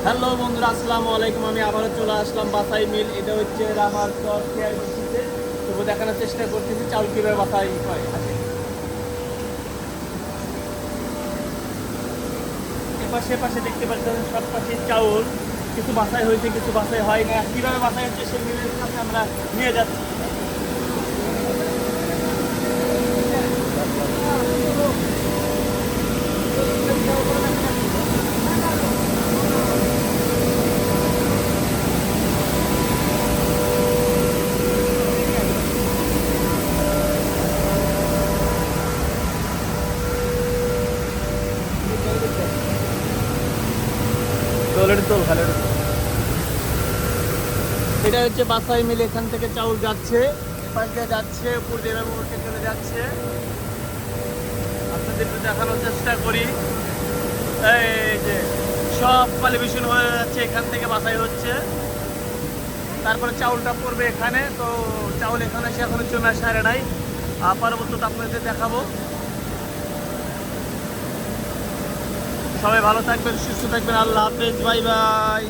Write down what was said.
Hello বন্ধুরা, আসসালামু আলাইকুম। আমি আবারও চলে আসলাম বাসাই মিল। এটা হচ্ছে রামার চর কেআরবিসিতে। তবু দেখানোর চেষ্টা করতেছি চাউল কীভাবে বাসাই হয়। এপাশে পাশে দেখতে পাচ্ছেন সব পাশে চাউল, কিছু বাসাই হয়েছে, কিছু বাসাই হয় না। কীভাবে বাসাই হচ্ছে সেই মিলের কাছে আমরা নিয়ে যাচ্ছি। এটা হচ্ছে বাসাই মিল। এখান থেকে চাউল যাচ্ছে, এপাশ দিয়ে যাচ্ছে, উপর দিয়ে উঠে চলে যাচ্ছে। আপনাদের একটু দেখানোর চেষ্টা করি। এই যে সব কোয়ালিফিকেশন হয়ে যাচ্ছে, এখান থেকে বাছাই হচ্ছে, তারপরে চাউলটা পড়বে এখানে। তো চাউল এখানে এসে এখনো চলে সারে নাই, পরবর্তীতে আপনাদের দেখাবো। সবাই ভালো থাকবেন, সুস্থ থাকবেন। আল্লাহ হাফেজ, বাই বাই।